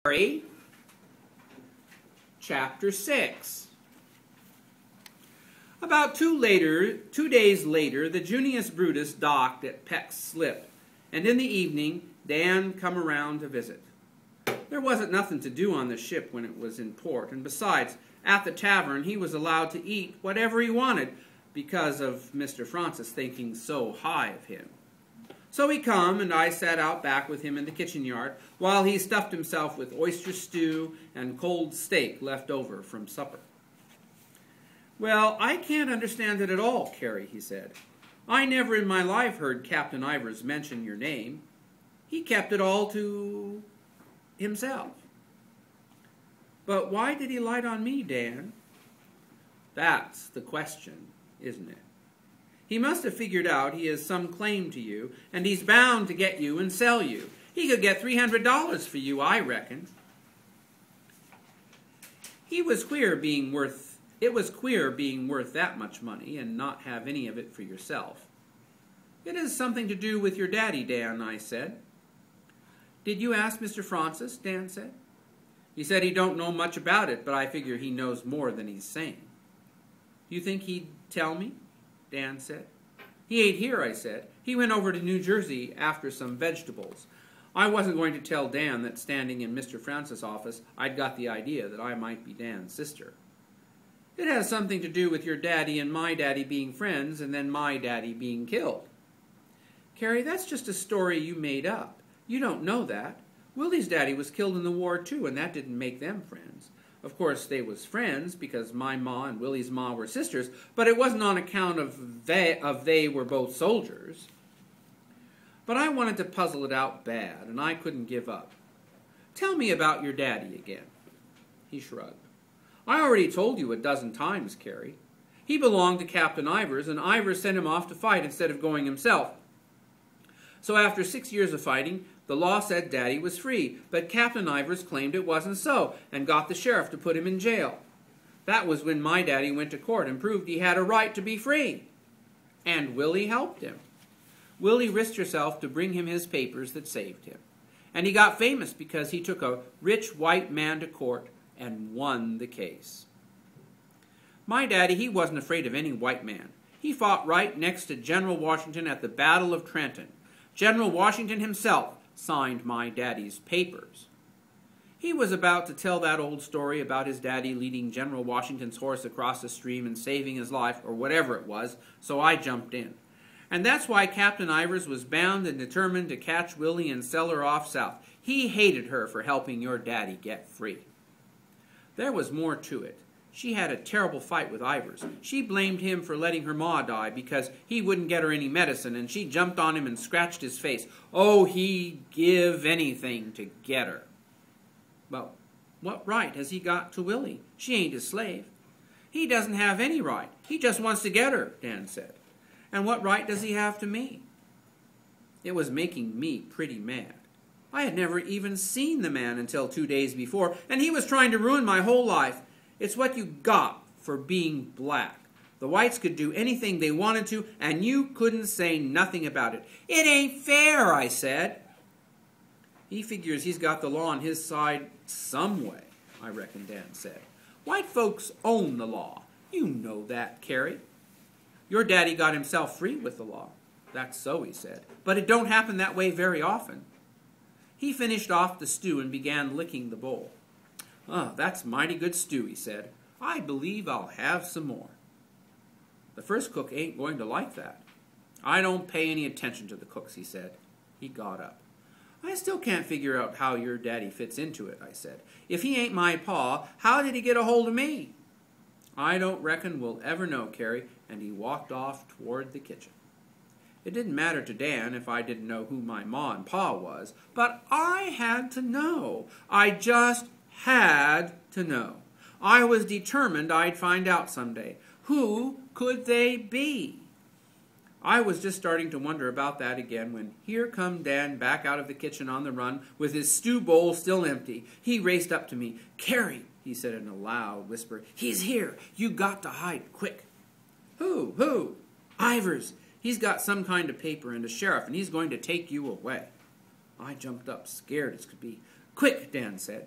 Carrie, Chapter 6. About 2 days later, the Junius Brutus docked at Peck's Slip, and in the evening, Dan come around to visit. There wasn't nothing to do on the ship when it was in port, and besides, at the tavern he was allowed to eat whatever he wanted because of Mr. Francis thinking so high of him. So he come, and I sat out back with him in the kitchen yard while he stuffed himself with oyster stew and cold steak left over from supper. "Well, I can't understand it at all, Carrie," he said. "I never in my life heard Captain Ivers mention your name. He kept it all to himself." "But why did he light on me, Dan?" "That's the question, isn't it? He must have figured out he has some claim to you, and he's bound to get you and sell you. He could get $300 for you, I reckon." It was queer being worth that much money and not have any of it for yourself. "It has something to do with your daddy, Dan," I said. "Did you ask Mr. Francis?" Dan said. "He said he don't know much about it, but I figure he knows more than he's saying." "You think he'd tell me?" Dan said. "He ain't here," I said. "He went over to New Jersey after some vegetables." I wasn't going to tell Dan that standing in Mr. Francis' office, I'd got the idea that I might be Dan's sister. "It has something to do with your daddy and my daddy being friends, and then my daddy being killed." "Carrie, that's just a story you made up. You don't know that. Willie's daddy was killed in the war, too, and that didn't make them friends. Of course, they was friends because my ma and Willie's ma were sisters, but it wasn't on account of they were both soldiers." But I wanted to puzzle it out bad, and I couldn't give up. "Tell me about your daddy again." He shrugged. "I already told you a dozen times, Carrie. He belonged to Captain Ivers, and Ivers sent him off to fight instead of going himself. So after 6 years of fighting, the law said Daddy was free, but Captain Ivers claimed it wasn't so and got the sheriff to put him in jail. That was when my daddy went to court and proved he had a right to be free. And Willie helped him. Willie risked herself to bring him his papers that saved him. And he got famous because he took a rich white man to court and won the case. My daddy, he wasn't afraid of any white man. He fought right next to General Washington at the Battle of Trenton. General Washington himself signed my daddy's papers." He was about to tell that old story about his daddy leading General Washington's horse across the stream and saving his life, or whatever it was, so I jumped in. "And that's why Captain Ivers was bound and determined to catch Willie and sell her off south. He hated her for helping your daddy get free." There was more to it. She had a terrible fight with Ivers. She blamed him for letting her ma die because he wouldn't get her any medicine, and she jumped on him and scratched his face. Oh, he'd give anything to get her. "Well, what right has he got to Willie? She ain't his slave." "He doesn't have any right. He just wants to get her," Dan said. "And what right does he have to me?" It was making me pretty mad. I had never even seen the man until 2 days before, and he was trying to ruin my whole life. It's what you got for being black. The whites could do anything they wanted to, and you couldn't say nothing about it. "It ain't fair," I said. "He figures he's got the law on his side some way," I reckon Dan said. "White folks own the law. You know that, Carrie. Your daddy got himself free with the law." "That's so," he said, "but it don't happen that way very often." He finished off the stew and began licking the bowl. "Oh, that's mighty good stew," he said. "I believe I'll have some more." "The first cook ain't going to like that." "I don't pay any attention to the cooks," he said. He got up. "I still can't figure out how your daddy fits into it," I said. "If he ain't my pa, how did he get a hold of me?" "I don't reckon we'll ever know, Carrie," and he walked off toward the kitchen. It didn't matter to Dan if I didn't know who my ma and pa was, but I had to know. I just had to know. I was determined I'd find out someday. Who could they be? I was just starting to wonder about that again when here come Dan back out of the kitchen on the run with his stew bowl still empty. He raced up to me. "Carrie," he said in a loud whisper, "he's here. You got to hide quick." Who?" "Ivers. He's got some kind of paper and a sheriff, and he's going to take you away." I jumped up, scared as could be. "Quick," Dan said.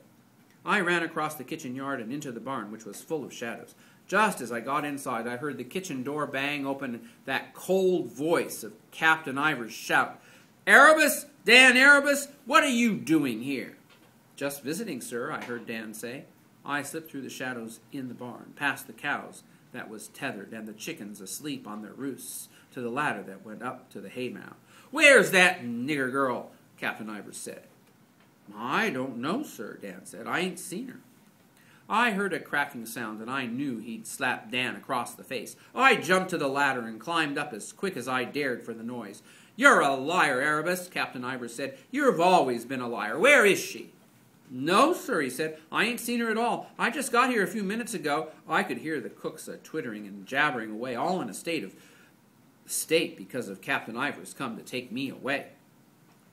I ran across the kitchen yard and into the barn, which was full of shadows. Just as I got inside, I heard the kitchen door bang open and that cold voice of Captain Ivers shout, "Erebus! Dan Erebus! What are you doing here?" "Just visiting, sir," I heard Dan say. I slipped through the shadows in the barn, past the cows that was tethered and the chickens asleep on their roosts, to the ladder that went up to the haymow. "Where's that nigger girl?" Captain Ivers said. "I don't know, sir," Dan said. "I ain't seen her." I heard a cracking sound, and I knew he'd slapped Dan across the face. I jumped to the ladder and climbed up as quick as I dared for the noise. "You're a liar, Erebus," Captain Ivers said. "You've always been a liar. Where is she?" "No, sir," he said. "I ain't seen her at all. I just got here a few minutes ago." I could hear the cooks twittering and jabbering away, all in a state because of Captain Ivers come to take me away.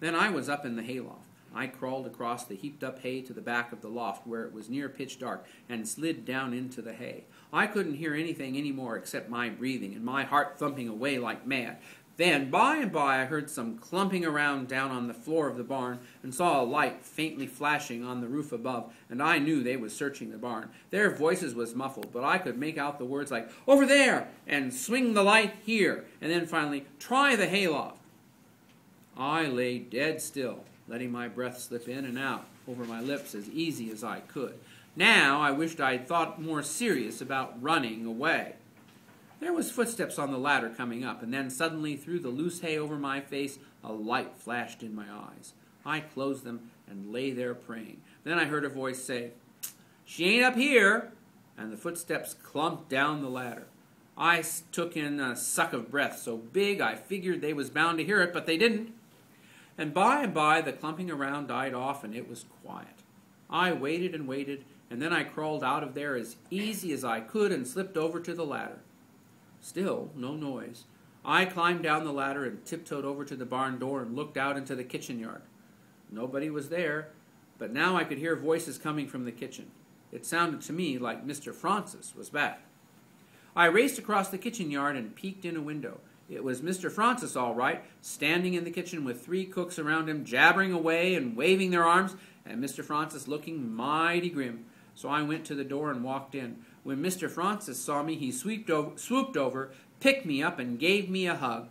Then I was up in the hayloft. I crawled across the heaped-up hay to the back of the loft where it was near pitch dark and slid down into the hay. I couldn't hear anything any more except my breathing and my heart thumping away like mad. Then, by and by, I heard some clumping around down on the floor of the barn and saw a light faintly flashing on the roof above, and I knew they was searching the barn. Their voices was muffled, but I could make out the words like, "Over there!" and "Swing the light here!" and then finally, "Try the hayloft." I lay dead still, letting my breath slip in and out over my lips as easy as I could. Now I wished I'd thought more serious about running away. There was footsteps on the ladder coming up, and then suddenly through the loose hay over my face, a light flashed in my eyes. I closed them and lay there praying. Then I heard a voice say, "She ain't up here," and the footsteps clumped down the ladder. I took in a suck of breath so big I figured they was bound to hear it, but they didn't. And by the clumping around died off, and it was quiet. I waited and waited, and then I crawled out of there as easy as I could and slipped over to the ladder. Still no noise. I climbed down the ladder and tiptoed over to the barn door and looked out into the kitchen yard. Nobody was there, but now I could hear voices coming from the kitchen. It sounded to me like Mr. Francis was back. I raced across the kitchen yard and peeked in a window. It was Mr. Francis, all right, standing in the kitchen with 3 cooks around him, jabbering away and waving their arms, and Mr. Francis looking mighty grim. So I went to the door and walked in. When Mr. Francis saw me, he swooped over, picked me up, and gave me a hug.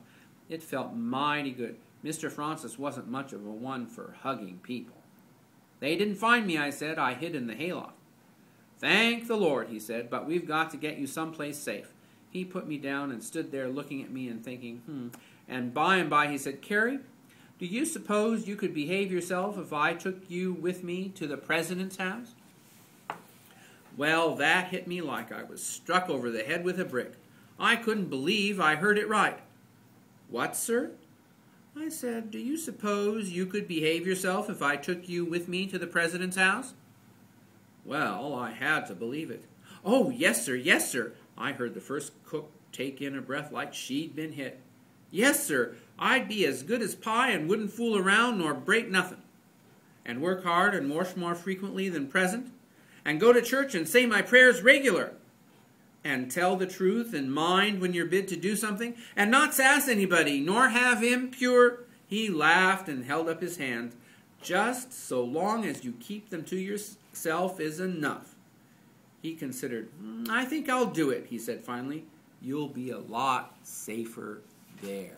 It felt mighty good. Mr. Francis wasn't much of a one for hugging people. "They didn't find me," I said. "I hid in the hayloft." "Thank the Lord," he said, "but we've got to get you someplace safe." He put me down and stood there looking at me and thinking, And by and by he said, "Carrie, do you suppose you could behave yourself if I took you with me to the President's house?" Well, that hit me like I was struck over the head with a brick. I couldn't believe I heard it right. "What, sir?" I said, "Do you suppose you could behave yourself if I took you with me to the President's house?" Well, I had to believe it. "Oh, yes, sir, yes, sir." I heard the first cook take in a breath like she'd been hit. "Yes, sir, I'd be as good as pie and wouldn't fool around nor break nothing. And work hard and wash more frequently than present. And go to church and say my prayers regular. And tell the truth and mind when you're bid to do something. And not sass anybody, nor have impure—" He laughed and held up his hand. "Just so long as you keep them to yourself is enough." He considered. "I think I'll do it," he said finally. "You'll be a lot safer there."